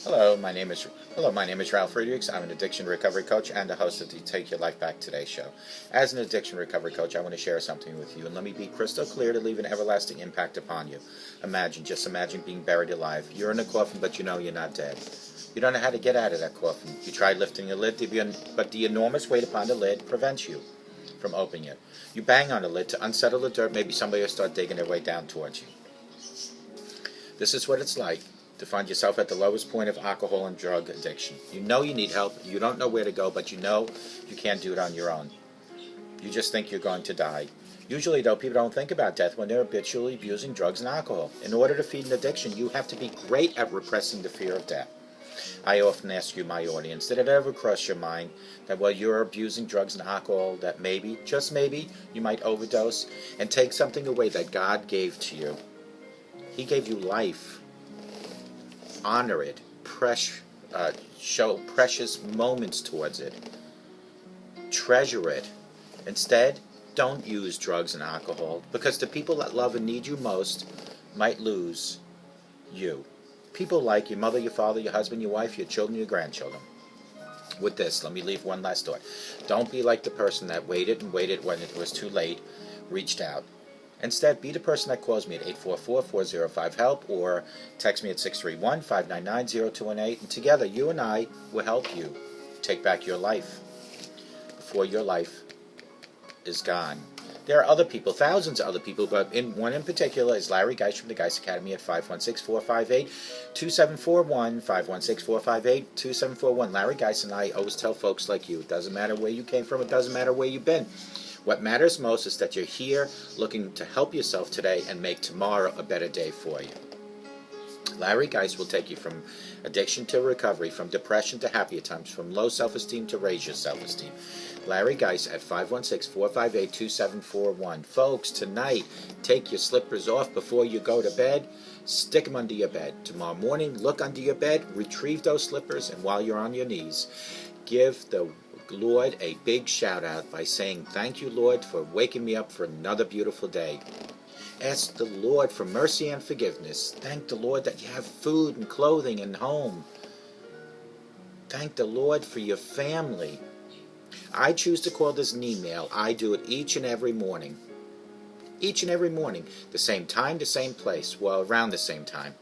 My name is Ralf Friedrichs. I'm an addiction recovery coach and the host of the Take Your Life Back Today show. As an addiction recovery coach, I want to share something with you, and let me be crystal clear to leave an everlasting impact upon you. Just imagine being buried alive. You're in a coffin, but you know you're not dead. You don't know how to get out of that coffin. You tried lifting the lid, but the enormous weight upon the lid prevents you from opening it. You bang on the lid to unsettle the dirt. Maybe somebody will start digging their way down towards you. This is what it's like to find yourself at the lowest point of alcohol and drug addiction. You know you need help. You don't know where to go, but you know you can't do it on your own. You just think you're going to die. Usually, though, people don't think about death when they're habitually abusing drugs and alcohol. In order to feed an addiction, you have to be great at repressing the fear of death. I often ask you, my audience, did it ever cross your mind that while you're abusing drugs and alcohol, that maybe, just maybe, you might overdose and take something away that God gave to you? He gave you life. Honor it. Show precious moments towards it. Treasure it. Instead, don't use drugs and alcohol, because the people that love and need you most might lose you. People like your mother, your father, your husband, your wife, your children, your grandchildren. With this, let me leave one last thought. Don't be like the person that waited and waited when it was too late, reached out. Instead, be the person that calls me at 844-405-HELP or text me at 631-599-0218, and together you and I will help you take back your life before your life is gone. There are other people, thousands of other people, but one in particular is Larry Geist from the Geist Academy at 516-458-2741, 516-458-2741. Larry Geist and I always tell folks like you, it doesn't matter where you came from, it doesn't matter where you've been. What matters most is that you're here looking to help yourself today and make tomorrow a better day for you. Larry Geist will take you from addiction to recovery, from depression to happier times, from low self-esteem to raise your self-esteem. Larry Geist at 516-458-2741. Folks, tonight, take your slippers off before you go to bed. Stick them under your bed. Tomorrow morning, look under your bed, retrieve those slippers, and while you're on your knees, give the Lord a big shout out by saying, "Thank you, Lord, for waking me up for another beautiful day." Ask the Lord for mercy and forgiveness. Thank the Lord that you have food and clothing and home. Thank the Lord for your family. I choose to call this an email. I do it each and every morning. Each and every morning. The same time, the same place. Well, around the same time.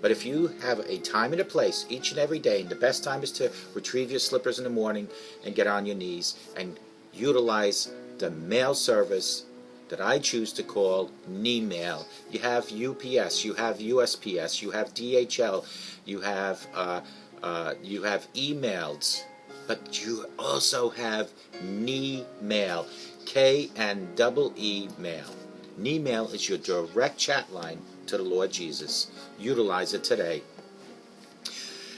But if you have a time and a place each and every day, and the best time is to retrieve your slippers in the morning and get on your knees and utilize the mail service that I choose to call Mail. You have UPS, you have USPS, you have DHL, you have emails, but you also have Mail, K-N-E-E Mail. Mail is your direct chat line to the Lord Jesus. Utilize it today.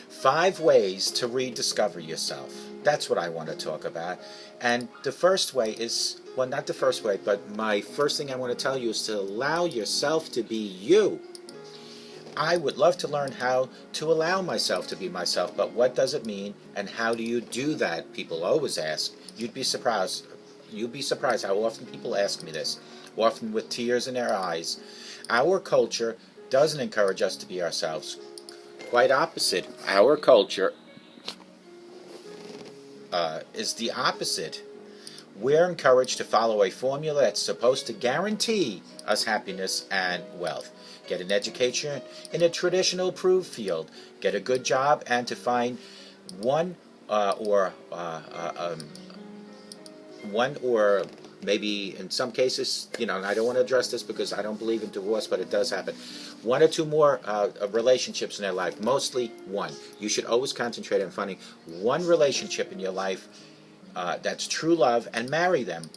5 ways to rediscover yourself. That's what I want to talk about. And the first way is, well, not the first way, but my first thing I want to tell you is to allow yourself to be you. I would love to learn how to allow myself to be myself, but what does it mean, and how do you do that? People always ask. You'd be surprised how often people ask me this, often with tears in their eyes. Our culture doesn't encourage us to be ourselves. Quite opposite. Our culture is the opposite. We're encouraged to follow a formula that's supposed to guarantee us happiness and wealth. Get an education in a traditional approved field. Get a good job, and to find one or maybe in some cases, and I don't want to address this because I don't believe in divorce, but it does happen. 1 or 2 more relationships in their life, mostly one. You should always concentrate on finding one relationship in your life that's true love, and marry them.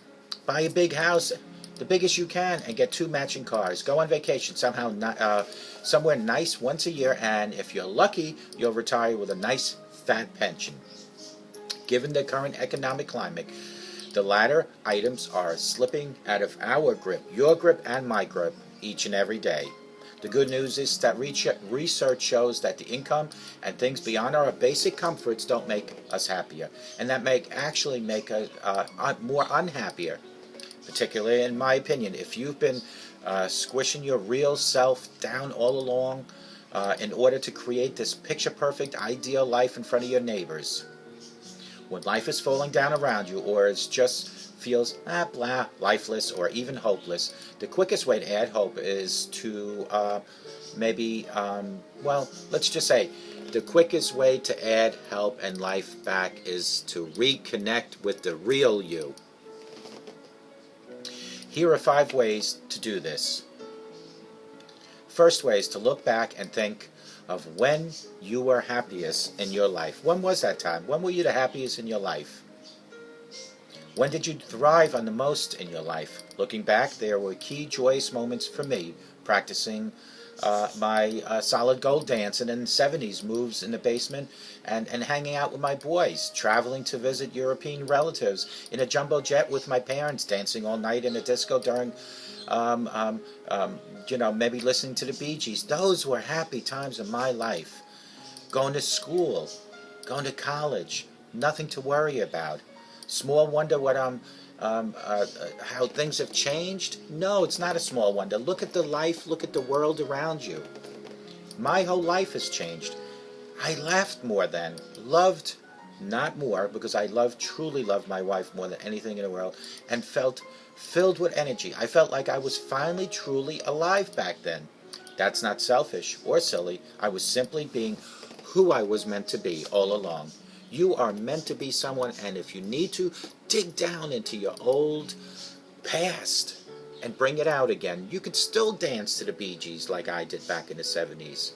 Buy a big house, the biggest you can, and get 2 matching cars. Go on vacation somewhere nice once a year, and if you're lucky, you'll retire with a nice fat pension. Given the current economic climate, the latter items are slipping out of our grip, your grip and my grip, each and every day. The good news is that research shows that the income and things beyond our basic comforts don't make us happier, and that actually make us more unhappier. Particularly, in my opinion, if you've been squishing your real self down all along, in order to create this picture-perfect, ideal life in front of your neighbors. When life is falling down around you, or it just feels blah, lifeless, or even hopeless, the quickest way to add hope is to let's just say the quickest way to add help and life back is to reconnect with the real you. Here are 5 ways to do this. First way is to look back and think of when you were happiest in your life. When was that time? When were you the happiest in your life? When did you thrive on the most in your life? Looking back, there were key joyous moments for me practicing my solid gold dance and in the 70s moves in the basement and hanging out with my boys, traveling to visit European relatives in a jumbo jet with my parents, dancing all night in a disco during maybe listening to the Bee Gees. Those were happy times in my life. Going to school, going to college, nothing to worry about. Small wonder what how things have changed? No, it's not a small wonder. Look at the life, look at the world around you. My whole life has changed. I laughed more then, loved not more, because I truly loved my wife more than anything in the world, and felt filled with energy. I felt like I was finally truly alive back then. That's not selfish or silly. I was simply being who I was meant to be all along. You are meant to be someone, and if you need to, dig down into your old past and bring it out again. You can still dance to the Bee Gees like I did back in the 70s.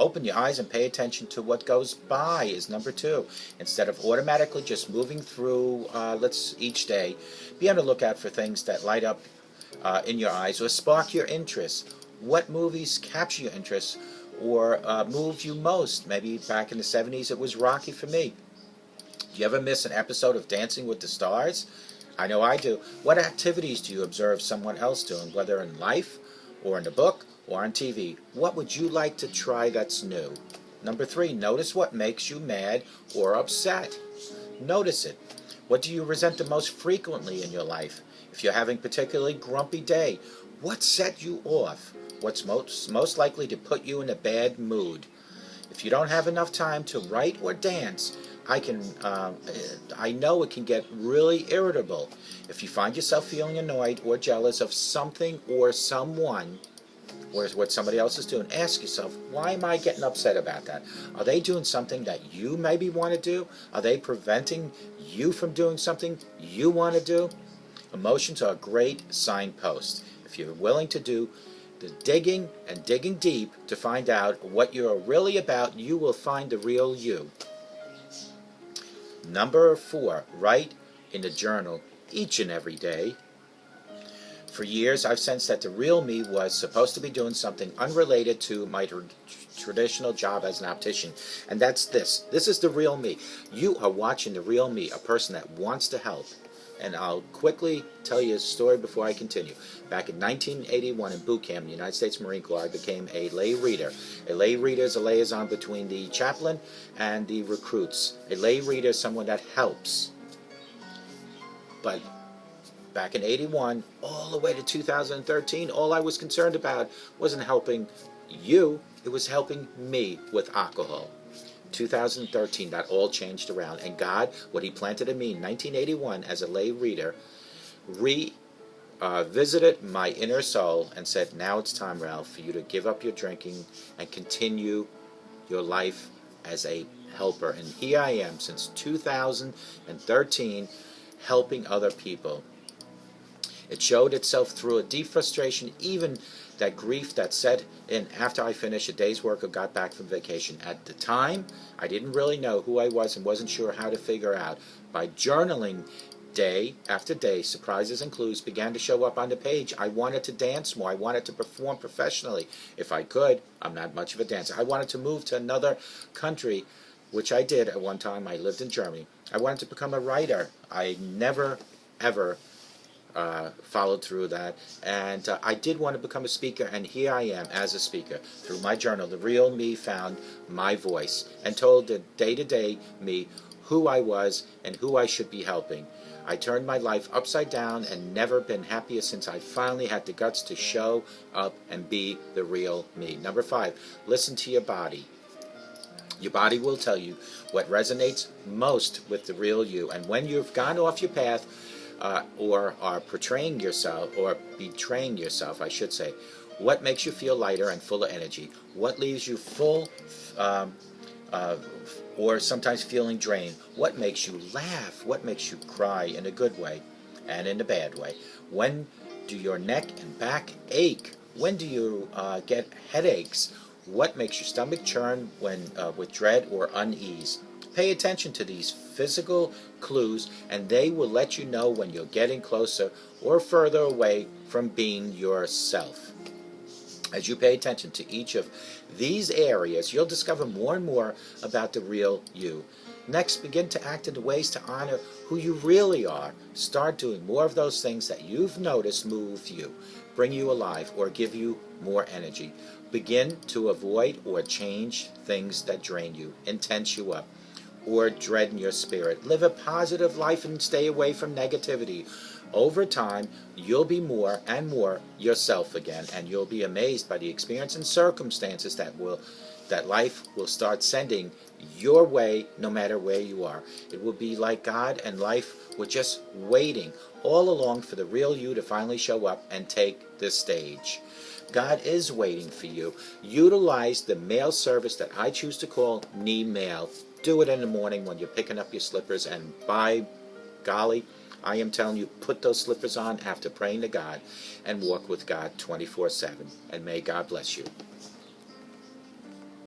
Open your eyes and pay attention to what goes by is number 2. Instead of automatically just moving through each day, be on the lookout for things that light up in your eyes or spark your interest. What movies capture your interest or moved you most? Maybe back in the 70s it was Rocky for me. Do you ever miss an episode of Dancing with the Stars? I know I do. What activities do you observe someone else doing, whether in life or in a book or on TV? What would you like to try that's new? Number 3, notice what makes you mad or upset. Notice it. What do you resent the most frequently in your life? If you're having a particularly grumpy day, what set you off? What's most likely to put you in a bad mood? If you don't have enough time to write or dance, I know it can get really irritable. If you find yourself feeling annoyed or jealous of something or someone, or what somebody else is doing, ask yourself, why am I getting upset about that? Are they doing something that you maybe want to do? Are they preventing you from doing something you want to do? Emotions are a great signpost. If you're willing to do the digging and digging deep to find out what you're really about, you will find the real you. Number 4, write in a journal each and every day. For years, I've sensed that the real me was supposed to be doing something unrelated to my traditional job as an optician. And that's this. This is the real me. You are watching the real me, a person that wants to help. And I'll quickly tell you a story before I continue. Back in 1981 in boot camp in the United States Marine Corps, I became a lay reader. A lay reader is a liaison between the chaplain and the recruits. A lay reader is someone that helps. But back in 81, all the way to 2013, all I was concerned about wasn't helping you, it was helping me with alcohol. 2013, that all changed around, and God, what He planted in me in 1981 as a lay reader, visited my inner soul and said, now it's time, Ralph, for you to give up your drinking and continue your life as a helper. And here I am since 2013 helping other people. It showed itself through a deep frustration, even that grief that set in after I finished a day's work or got back from vacation. At the time, I didn't really know who I was and wasn't sure how to figure out. By journaling day after day, surprises and clues began to show up on the page. I wanted to dance more. I wanted to perform professionally if I could. I'm not much of a dancer. I wanted to move to another country, which I did at one time. I lived in Germany. I wanted to become a writer. I never, ever followed through that, and I did want to become a speaker, and here I am as a speaker. Through my journal, the real me found my voice and told the day-to-day me who I was and who I should be helping. I turned my life upside down and never been happier since I finally had the guts to show up and be the real me. Number 5, listen to your body. Your body will tell you what resonates most with the real you. And when you've gone off your path or are betraying yourself, I should say, what makes you feel lighter and full of energy? What leaves you full or sometimes feeling drained? What makes you laugh? What makes you cry in a good way and in a bad way? When do your neck and back ache? When do you get headaches? What makes your stomach churn when with dread or unease? Pay attention to these physical clues, and they will let you know when you're getting closer or further away from being yourself. As you pay attention to each of these areas, you'll discover more and more about the real you. Next, begin to act in the ways to honor who you really are. Start doing more of those things that you've noticed move you, bring you alive, or give you more energy. Begin to avoid or change things that drain you, intense you up, or dread your spirit. Live a positive life and stay away from negativity. Over time, you'll be more and more yourself again, and you'll be amazed by the experience and circumstances that life will start sending your way no matter where you are. It will be like God and life were just waiting all along for the real you to finally show up and take the stage. God is waiting for you. Utilize the mail service that I choose to call knee mail. Do it in the morning when you're picking up your slippers, and by golly, I am telling you, put those slippers on after praying to God and walk with God 24/7. And may God bless you.